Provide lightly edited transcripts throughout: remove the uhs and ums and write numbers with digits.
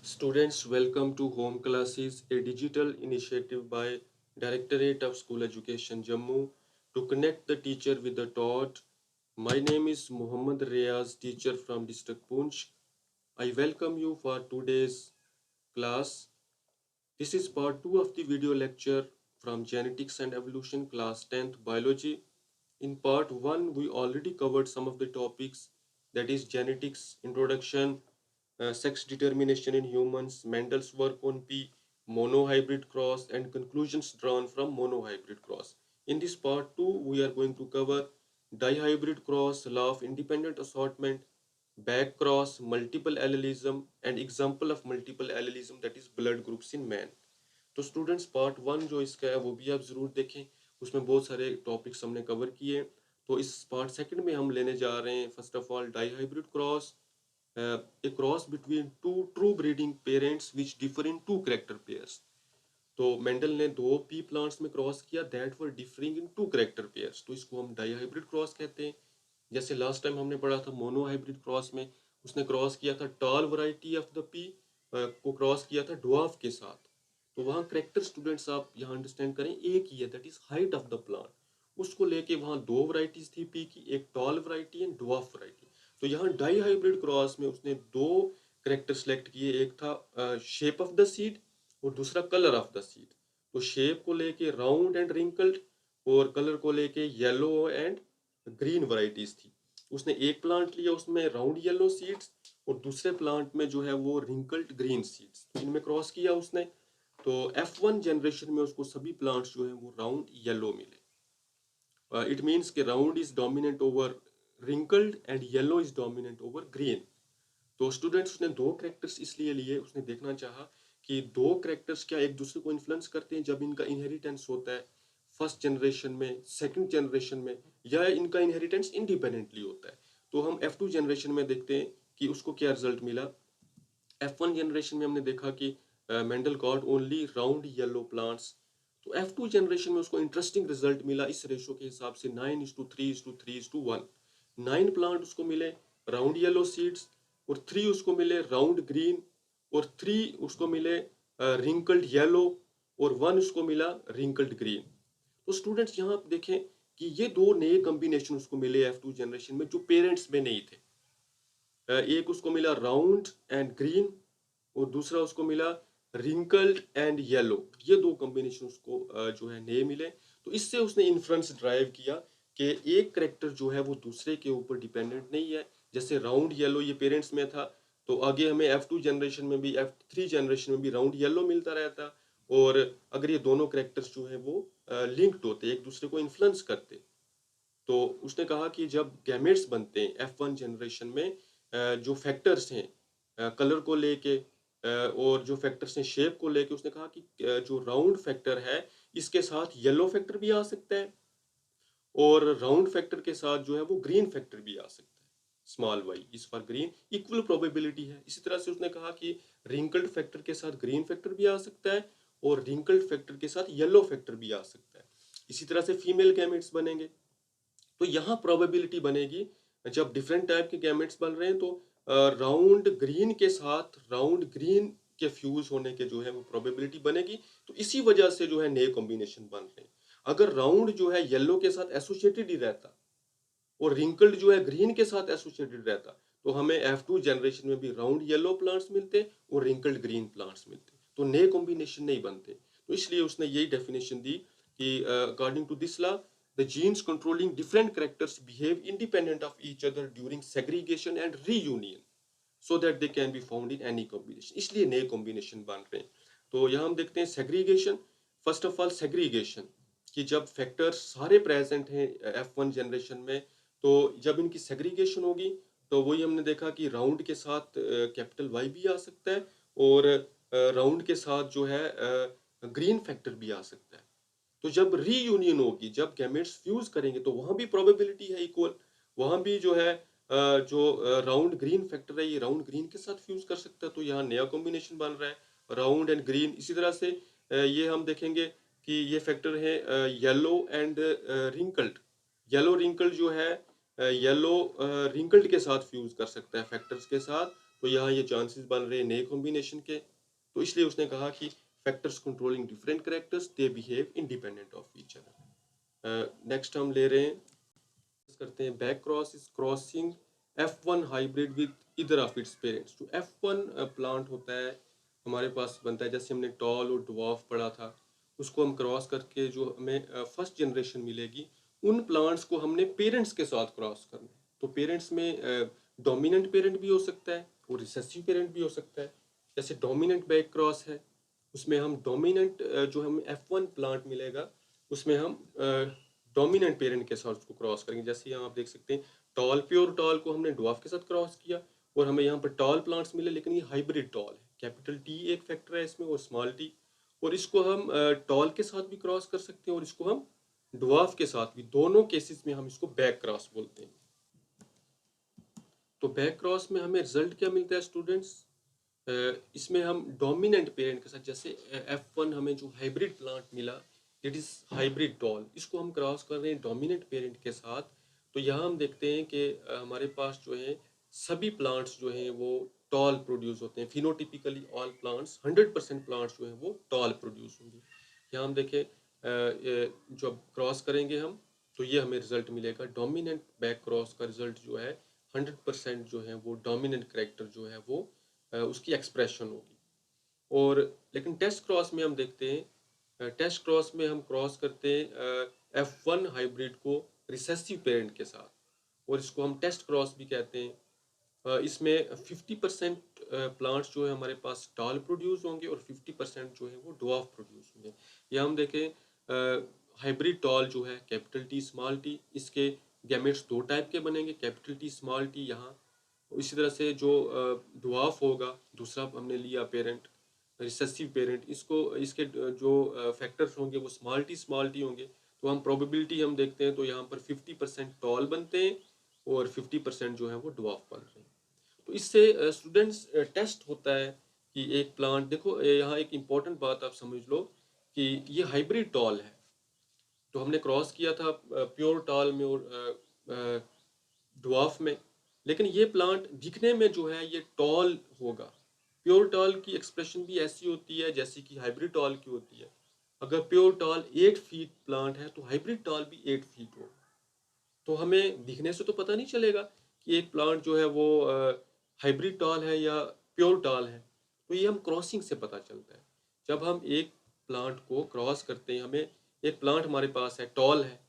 Students, welcome to Home Classes, a digital initiative by Directorate of School Education Jammu to connect the teacher with the taught. My name is Muhammad Reyaz, teacher from District Poonch. I welcome you for today's class. This is part 2 of the video lecture from Genetics and Evolution class 10th Biology. In part 1, we already covered some of the topics, that is genetics, introduction, sex determination in humans, Mendel's work on P, monohybrid cross, and conclusions drawn from monohybrid cross. In this part 2, we are going to cover dihybrid cross, law of independent assortment, back cross, multiple allelism, and example of multiple allelism, that is blood groups in man. तो students part 1 जो इसका है वो भी आप ज़रूर देखें, उसमें बहुत सारे टॉपिक्स हमने कवर किए। तो इस पार्ट सेकंड में हम लेने जा रहे हैं first of all dihybrid cross, a cross between two true breeding parents which differ in two character pairs. तो मेंडल ने दो पी प्लांट्स में क्रॉस किया that were differing in two character pairs, तो इसको हम डाईहाइब्रिड क्रॉस कहते हैं। जैसे लास्ट टाइम हमने पढ़ा था मोनोहाइब्रिड क्रॉस में उसने क्रॉस किया था tall variety of the pea को क्रॉस किया था ड्वार्फ के साथ। तो वहाँ करेक्टर स्टूडेंट्स आप यहाँ अंडरस्टैंड करें एक ही है, that is height of the plant. उसको लेके वहाँ दो वैरायटीज थी पी की, एक tall variety and dwarf variety. तो यहाँ डाई हाइब्रिड क्रॉस में उसने दो करेक्टर सेलेक्ट किए, एक था शेप ऑफ द सीड और दूसरा कलर ऑफ द सीड। तो शेप को लेके राउंड एंड रिंकल्ड और कलर को लेके येलो एंड ग्रीन वैरायटीज थी। उसने एक प्लांट लिया उसमें राउंड येलो सीड्स और दूसरे प्लांट में जो है वो रिंकल्ड ग्रीन सीड्स, इनमें क्रॉस किया उसने। तो F1 जनरेशन में उसको सभी प्लांट्स जो है वो राउंड येलो मिले। इट मीन्स कि round is dominant over wrinkled and yellow is dominant over green. तो स्टूडेंट्स उसने दो करेक्टर्स इसलिए लिए, उसने देखना चाहा कि दो करेक्टर्स क्या एक दूसरे को इन्फ्लुएंस करते हैं जब इनका इनहेरिटेंस होता है फर्स्ट जनरेशन में, सेकंड जनरेशन में, या इनका इनहेरिटेंस इंडिपेंडेंटली होता है। तो हम F2 जनरेशन में देखते हैं कि उसको क्या रिजल्ट मिला। F1 जनरेशन में हमने देखा कि Mendel got only round yellow plants. तो F2 जनरेशन में उसको इंटरेस्टिंग रिजल्ट मिला इस रेशो के हिसाब से 9:3:3:1। 9 प्लांट उसको मिले राउंड येलो सीड्स और 3 उसको मिले राउंड ग्रीन और 3 उसको मिले रिंकल्ड येलो और 1 उसको मिला रिंकल्ड ग्रीन। तो स्टूडेंट्स यहाँ आप देखें कि ये दो नए कॉम्बिनेशन उसको मिले F2 जनरेशन में जो पेरेंट्स में नहीं थे। एक उसको मिला राउंड एंड ग्रीन और दूसरा उसको मिला रिंकल्ड एंड येलो। ये दो कॉम्बिनेशन उसको जो है नए मिले। तो इससे उसने इन्फ्लुएंस ड्राइव किया कि एक करेक्टर जो है वो दूसरे के ऊपर डिपेंडेंट नहीं है। जैसे राउंड येलो ये पेरेंट्स में था तो आगे हमें F2 जनरेशन में भी F3 जनरेशन में भी राउंड येलो मिलता रहता। और अगर ये दोनों करेक्टर्स जो है वो लिंक्ड होते, एक दूसरे को इन्फ्लुएंस करते। तो उसने कहा कि जब गैमेट्स बनते हैं F1 जनरेशन में जो फैक्टर्स हैं कलर को लेके और जो फैक्टर्स हैं शेप को लेके, उसने कहा कि जो राउंड फैक्टर है इसके साथ येलो फैक्टर भी आ सकता है और राउंड फैक्टर के साथ जो है वो ग्रीन फैक्टर भी आ सकता है। Small Y is for green, equal probability है। इसी तरह से उसने कहा कि रिंकल्ड फैक्टर के साथ ग्रीन फैक्टर भी आ सकता है और रिंकल्ड फैक्टर के साथ येलो फैक्टर भी आ सकता है। इसी तरह से फीमेल गैमेट्स बनेंगे। तो यहाँ प्रोबेबिलिटी बनेगी जब डिफरेंट टाइप के गैमेट्स बन रहे हैं तो राउंड ग्रीन के साथ राउंड ग्रीन के फ्यूज होने के जो है वो प्रोबेबिलिटी बनेगी। तो इसी वजह से जो है नए कॉम्बिनेशन बन रहे हैं। अगर राउंड जो है येलो के साथ एसोसिएटेड ही रहता और रिंकल्ड जो है ग्रीन के साथ एसोसिएटेड रहता तो हमें F2 जनरेशन में भी राउंड येलो प्लांट्स मिलते और रिंकल्ड ग्रीन प्लांट्स मिलते, तो नए कॉम्बिनेशन नहीं बनते। तो इसलिए उसने यही डेफिनेशन दी कि according to this law the genes controlling different characters behave independent of each other during segregation and reunion so that they can be found in any combination। इसलिए नए कॉम्बिनेशन बन रहे हैं। तो यहाँ हम देखते हैं segregation. First of all segregation कि जब फैक्टर्स सारे प्रेजेंट हैं F1 जनरेशन में तो जब इनकी सेग्रीगेशन होगी तो वही हमने देखा कि राउंड के साथ कैपिटल Y भी आ सकता है और राउंड के साथ जो है ग्रीन फैक्टर भी आ सकता है। तो जब रीयूनियन होगी, जब गैमेट्स फ्यूज करेंगे तो वहां भी प्रोबेबिलिटी है इक्वल। वहां भी जो है जो राउंड ग्रीन फैक्टर है ये राउंड ग्रीन के साथ फ्यूज कर सकता है। तो यहाँ नया कॉम्बिनेशन बन रहा है राउंड एंड ग्रीन। इसी तरह से ये हम देखेंगे कि ये फैक्टर है yellow and wrinkled. Yellow wrinkled जो है येलो रिंकल्ड के साथ फ्यूज कर सकता है फैक्टर्स के साथ। तो यहाँ ये चांसेस बन रहे हैं नए कॉम्बिनेशन के। तो इसलिए उसने कहा कि factors controlling different characters they behave independent of each other. Next हम ले रहे हैं, करते हैं back cross is crossing F1 hybrid with इधर ऑफ इट्स पेरेंट्स। जो F1 प्लांट होता है हमारे पास बनता है, जैसे हमने टॉल और ड्वार्फ पढ़ा था, उसको हम क्रॉस करके जो हमें फर्स्ट जनरेशन मिलेगी, उन प्लांट्स को हमने पेरेंट्स के साथ क्रॉस करना है। तो पेरेंट्स में डोमिनेंट पेरेंट भी हो सकता है और रिसेसिव पेरेंट भी हो सकता है। जैसे डोमिनेंट बैक क्रॉस है, उसमें हम डोमिनेंट जो हमें F1 प्लांट मिलेगा उसमें हम डोमिनेंट पेरेंट के साथ उसको क्रॉस करेंगे। जैसे यहाँ आप देख सकते हैं टॉल, प्योर टॉल को हमने ड्वार्फ के साथ क्रॉस किया और हमें यहाँ पर टॉल प्लांट्स मिले, लेकिन ये हाइब्रिड टॉल है। कैपिटल टी एक फैक्टर है इसमें और स्मॉल टी, और इसको हम टॉल के साथ भी क्रॉस कर सकते हैं और इसको हम ड्वार्फ के साथ भी, दोनों केसेस में हम इसको बैक क्रॉस बोलते हैं। तो बैक क्रॉस में हमें रिजल्ट क्या मिलता है स्टूडेंट्स, इसमें हम डोमिनेंट पेरेंट के साथ, जैसे F1 हमें जो हाइब्रिड प्लांट मिला इट इज हाइब्रिड टॉल, इसको हम क्रॉस कर रहे हैं डोमिनेंट पेरेंट के साथ। तो यहाँ हम देखते हैं कि हमारे पास जो है सभी प्लांट्स जो हैं वो टॉल प्रोड्यूस होते हैं। फिनोटिपिकली ऑल प्लांट्स 100% प्लांट्स जो हैं वो टॉल प्रोड्यूस होंगे। यहाँ हम देखें जब क्रॉस करेंगे हम तो ये हमें रिजल्ट मिलेगा। डोमिनेंट बैक क्रॉस का रिजल्ट जो है 100% जो है वो डोमिनेंट करेक्टर जो है वो उसकी एक्सप्रेशन होगी। और लेकिन टेस्ट क्रॉस में हम देखते हैं, टेस्ट क्रॉस में हम क्रॉस करते हैं F1 हाइब्रिड को रिसेसिव पेरेंट के साथ, और इसको हम टेस्ट क्रॉस भी कहते हैं। इसमें 50% प्लांट्स जो है हमारे पास टॉल प्रोड्यूस होंगे और 50% जो है वो ड्वार्फ प्रोड्यूस होंगे। या हम देखें हाइब्रिड टॉल जो है कैपिटल टी स्मॉल टी, इसके गैमेट्स दो टाइप के बनेंगे, कैपिटल टी स्मॉल टी यहाँ। इसी तरह से जो ड्वार्फ होगा, दूसरा हमने लिया पेरेंट रिसेसिव पेरेंट, इसको इसके जो फैक्टर्स होंगे वो स्मॉल टी होंगे। तो हम प्रोबेबिलिटी हम देखते हैं तो यहाँ पर 50% टॉल बनते हैं और 50% जो है वो ड्वार्फ बन रहे हैं। तो इससे स्टूडेंट्स टेस्ट होता है कि एक प्लांट, देखो यहाँ एक इम्पॉर्टेंट बात आप समझ लो कि ये हाइब्रिड टॉल है। तो हमने क्रॉस किया था प्योर टॉल में और ड्वार्फ में, लेकिन ये प्लांट दिखने में जो है ये टॉल होगा। प्योर टॉल की एक्सप्रेशन भी ऐसी होती है जैसी कि हाइब्रिड टॉल की होती है। अगर प्योर टॉल 8 फीट प्लांट है तो हाइब्रिड टॉल भी 8 फीट होगा। तो हमें दिखने से तो पता नहीं चलेगा कि एक प्लांट जो है वो हाइब्रिड टॉल है या प्योर टॉल है। तो ये हम क्रॉसिंग से पता चलता है। जब हम एक प्लांट को क्रॉस करते हैं, हमें एक प्लांट हमारे पास है टॉल है,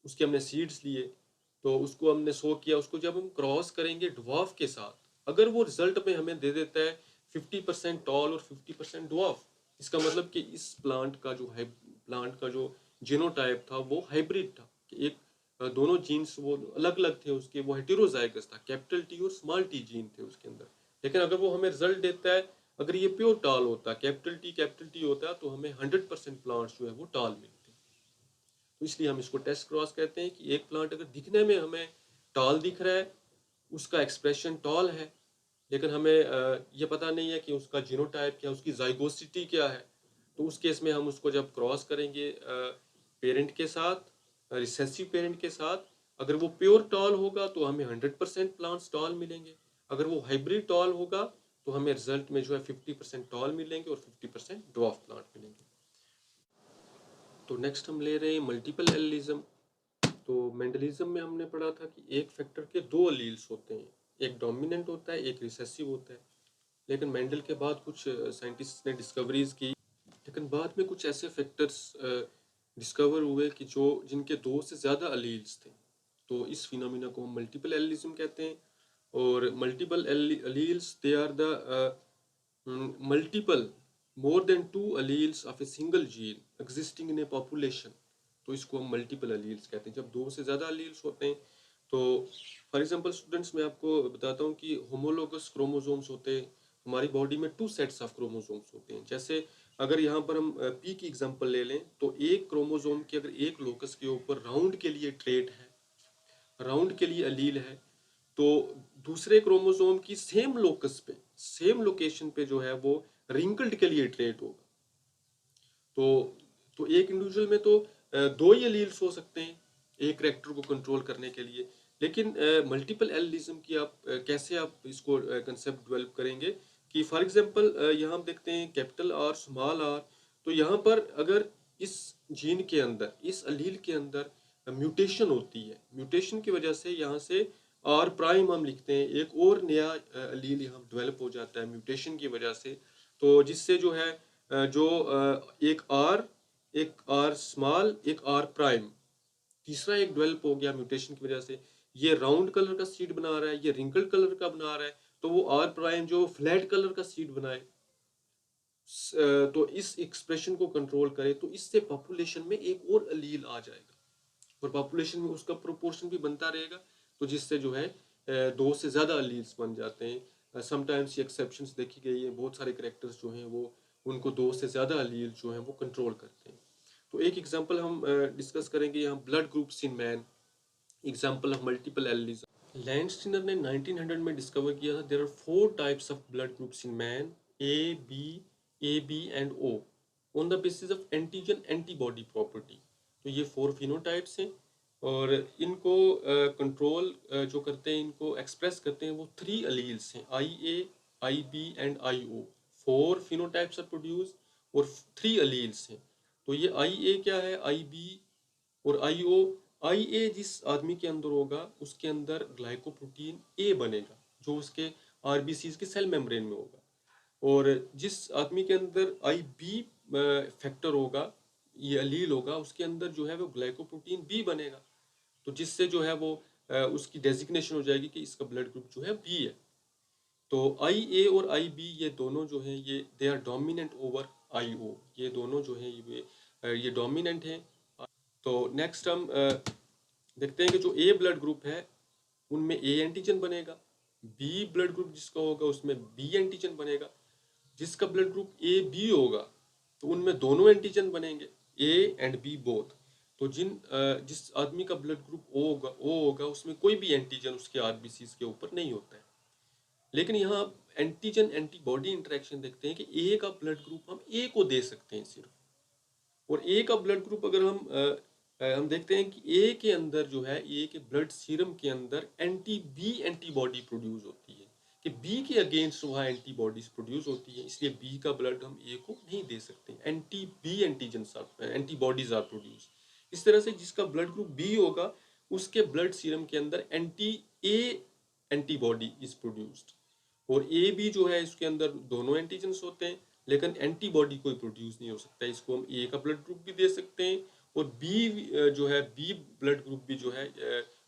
उसके हमने सीड्स लिए तो उसको हमने सो किया, उसको जब हम क्रॉस करेंगे ड्वार्फ के साथ, अगर वो रिजल्ट में हमें दे देता है 50% टॉल और 50% ड्वार्फ, इसका मतलब कि इस प्लांट का जो जीनोटाइप था वो हाइब्रिड था, कि एक दोनों जीन्स वो अलग अलग थे उसके, वो हेटेरोजाइगस था, कैपिटल टी और स्मॉल टी जीन थे उसके अंदर। लेकिन अगर वो हमें रिजल्ट देता है, अगर ये प्योर टॉल होता, कैपिटल टी होता, तो हमें 100% प्लांट्स जो है वो टॉल मिलते। तो इसलिए हम इसको टेस्ट क्रॉस कहते हैं कि एक प्लांट अगर दिखने में हमें टॉल दिख रहा है, उसका एक्सप्रेशन टॉल है, लेकिन हमें ये पता नहीं है कि उसका जीनोटाइप क्या, उसकी जाइगोसिटी क्या है, तो उस केस में हम उसको जब क्रॉस करेंगे पेरेंट के साथ, रिसेसिव पेरेंट के साथ, अगर वो प्योर टॉल होगा तो हमें 100% प्लांट्स टॉल मिलेंगे। अगर वो हाइब्रिड टॉल होगा तो हमें रिजल्ट में जो है 50% टॉल मिलेंगे और 50% ड्वार्फ प्लांट मिलेंगे। तो नेक्स्ट हम ले रहे हैं मल्टीपल एलिज्म। तो मेंडलिज्म में हमने पढ़ा था कि एक फैक्टर के दो अलील्स होते हैं, एक डोमिनेंट होता है एक रिसेसिव होता है। लेकिन मेंडल के बाद कुछ साइंटिस्ट ने डिस्कवरीज की, लेकिन बाद में कुछ ऐसे फैक्टर्स डिस्कवर हुए कि जो जिनके दो से ज़्यादा अलील्स थे। तो इस फिनोमिना को हम मल्टीपल एलिज्म कहते हैं। और multiple alleles they are the multiple more than 2 alleles of a single gene existing in a population. तो इसको हम मल्टीपल अलील्स कहते हैं, जब दो से ज़्यादा अलील्स होते हैं। तो फॉर एग्जांपल स्टूडेंट्स मैं आपको बताता हूँ कि होमोलोगस क्रोमोसोम्स होते हैं, हमारी बॉडी में 2 सेट्स ऑफ क्रोमोसोम्स होते हैं। जैसे अगर यहाँ पर हम पी की एग्जांपल ले लें तो एक क्रोमोसोम के अगर एक लोकस के ऊपर राउंड के लिए ट्रेट है, राउंड के लिए अलील है, तो दूसरे क्रोमोसोम की सेम लोकस पे, सेम लोकेशन पे जो है वो रिंकल्ड के लिए ट्रेट होगा। तो एक इंडिविजुअल में तो दो ही अलील्स हो सकते हैं एक कैरेक्टर को कंट्रोल करने के लिए। लेकिन मल्टीपल एलिज्म की आप कैसे आप इसको कंसेप्ट डेवलप करेंगे कि फॉर एग्जांपल यहाँ हम देखते हैं कैपिटल आर स्मॉल आर, तो यहाँ पर अगर इस जीन के अंदर, इस अलील के अंदर म्यूटेशन होती है, म्यूटेशन की वजह से यहाँ से आर प्राइम हम लिखते हैं, एक और नया अलील यहाँ डेवलप हो जाता है म्यूटेशन की वजह से। तो जिससे जो है एक आर स्मॉल, एक आर प्राइम, तीसरा एक डेवलप हो गया म्यूटेशन की वजह से। ये राउंड कलर का सीड बना रहा है, ये रिंकल कलर का बना रहा है, तो वो आर प्राइम जो फ्लैट कलर का सीड बनाए, तो इस एक्सप्रेशन को कंट्रोल करे, तो इससे पॉपुलेशन में एक और अलील आ जाएगा और पॉपुलेशन में उसका प्रोपोर्शन भी बनता रहेगा, तो जिससे जो है दो से ज़्यादा अलील्स बन जाते हैं। समटाइम्स ये एक्सेप्शंस देखी गई है, बहुत सारे करेक्टर्स जो हैं वो उनको दो से ज़्यादा अलील जो हैं वो कंट्रोल करते हैं। तो एक एग्जांपल हम डिस्कस करेंगे यहाँ, blood groups in man, example of multiple allelism. Landsteiner ने 1900 में डिस्कवर किया था there are 4 types of blood groups in man, A B and O, on the basis of antigen antibody property. तो ये 4 phenotypes हैं और इनको कंट्रोल जो करते हैं, इनको एक्सप्रेस करते हैं, वो 3 अलील्स हैं, I A, I B and I O. 4 phenotypes are produce और 3 अलील्स हैं। तो ये आई ए क्या है, आई बी और आई ए जिस आदमी के अंदर होगा उसके अंदर ग्लाइकोप्रोटीन ए बनेगा जो उसके आरबीसीज के सेल मेम्ब्रेन में होगा, और जिस आदमी के अंदर आई बी फैक्टर होगा, ये अलील होगा, उसके अंदर जो है वो ग्लाइकोप्रोटीन बी बनेगा, तो जिससे जो है वो उसकी डेजिग्नेशन हो जाएगी कि इसका ब्लड ग्रुप जो है बी है। तो आई ए और आई बी ये दोनों जो हैं ये they are dominant over I O, ये दोनों जो हैं ये डोमिनेंट हैं। तो नेक्स्ट हम देखते हैं कि जो ए ब्लड ग्रुप है उनमें ए एंटीजन बनेगा, बी ब्लड ग्रुप जिसका होगा उसमें बी एंटीजन बनेगा, जिसका ब्लड ग्रुप ए बी होगा तो उनमें दोनों एंटीजन बनेंगे, ए एंड बी बोथ। तो जिस आदमी का ब्लड ग्रुप ओ होगा उसमें कोई भी एंटीजन उसके आरबीसीज के ऊपर नहीं होता है। लेकिन यहाँ एंटीजन एंटीबॉडी इंटरेक्शन देखते हैं कि ए का ब्लड ग्रुप हम ए को दे सकते हैं सिर्फ, और ए का ब्लड ग्रुप अगर हम देखते हैं कि ए के अंदर जो है, ए के ब्लड सीरम के अंदर एंटी बी एंटीबॉडी प्रोड्यूस होती है, कि बी के अगेंस्ट वहाँ एंटीबॉडीज प्रोड्यूस होती है, इसलिए बी का ब्लड हम ए को नहीं दे सकते, anti B antibodies are produce. इस तरह से जिसका ब्लड ग्रुप बी होगा उसके ब्लड सीरम के अंदर anti A antibody is produced, और ए बी जो है इसके अंदर दोनों एंटीजन्स होते हैं, लेकिन एंटीबॉडी कोई प्रोड्यूस नहीं हो सकता, इसको हम ए का ब्लड ग्रुप भी दे सकते हैं और बी जो है बी ब्लड ग्रुप भी जो है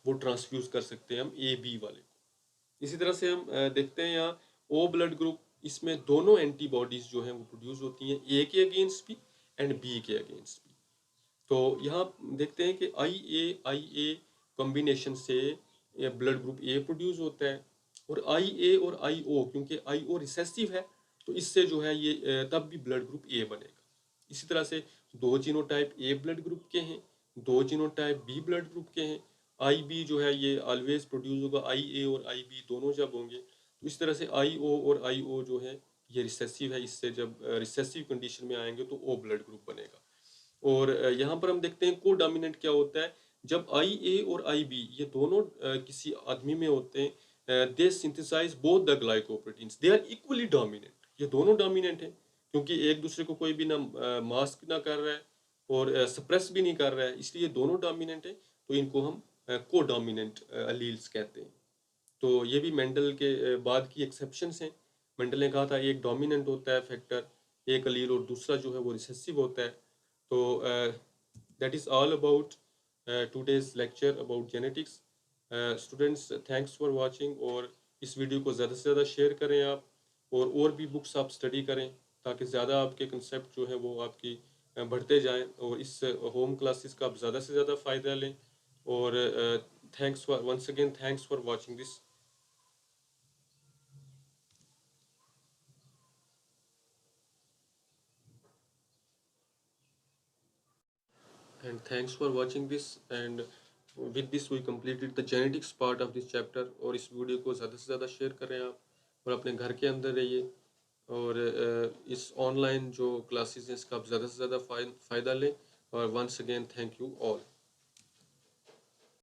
वो ट्रांसफ्यूज कर सकते हैं हम ए बी वाले को। इसी तरह से हम देखते हैं यहाँ ओ ब्लड ग्रुप, इसमें दोनों एंटीबॉडीज जो हैं वो प्रोड्यूस होती हैं, ए के अगेंस्ट भी एंड बी के अगेंस्ट भी। तो यहाँ देखते हैं कि आई ए कॉम्बिनेशन से ब्लड ग्रुप ए प्रोड्यूस होता है, और आई ए और आई ओ, क्योंकि आई ओ रिसेसिव है तो इससे जो है ये तब भी ब्लड ग्रुप ए बनेगा। इसी तरह से 2 जीनोटाइप ए ब्लड ग्रुप के हैं, 2 जीनोटाइप बी ब्लड ग्रुप के हैं, आई बी जो है ये ऑलवेज प्रोड्यूस होगा, आई ए और आई बी दोनों जब होंगे, तो इस तरह से आई ओ और आई ओ जो है ये रिसेसिव है, इससे जब रिसेसिव कंडीशन में आएंगे तो ओ ब्लड ग्रुप बनेगा। और यहाँ पर हम देखते हैं को डोमिनेंट क्या होता है, जब आई ए और आई बी ये दोनों किसी आदमी में होते हैं, they synthesise both the glycoproteins, they are equally dominant, ये दोनों डोमिनेंट हैं, क्योंकि एक दूसरे को कोई भी ना मास्क ना कर रहा है और सप्रेस भी नहीं कर रहा है, इसलिए दोनों डोमिनेंट है, तो इनको हम को डोमिनेंट अलील्स कहते हैं। तो ये भी मेंडल के बाद की एक्सेप्शंस हैं। मेंडल ने कहा था एक डोमिनेंट होता है फैक्टर, एक अलील, और दूसरा जो है वो रिसेसिव होता है। तो that is all about today's lecture about genetics. Students thanks for watching, और इस वीडियो को ज़्यादा से ज़्यादा शेयर करें आप, और भी बुक्स आप स्टडी करें ताकि ज़्यादा आपके कंसेप्ट जो है वो आपकी बढ़ते जाएं, और इस होम क्लासेस का आप ज़्यादा से ज़्यादा फ़ायदा लें। और thanks for once again thanks for watching this, and thanks for watching this, and with this we completed the genetics part of this chapter। और इस वीडियो को ज़्यादा से ज़्यादा शेयर करें आप, और अपने घर के अंदर रहिए, और इस ऑनलाइन जो क्लासेस हैं इसका आप ज़्यादा से ज़्यादा फ़ायदा लें। और once again thank you all.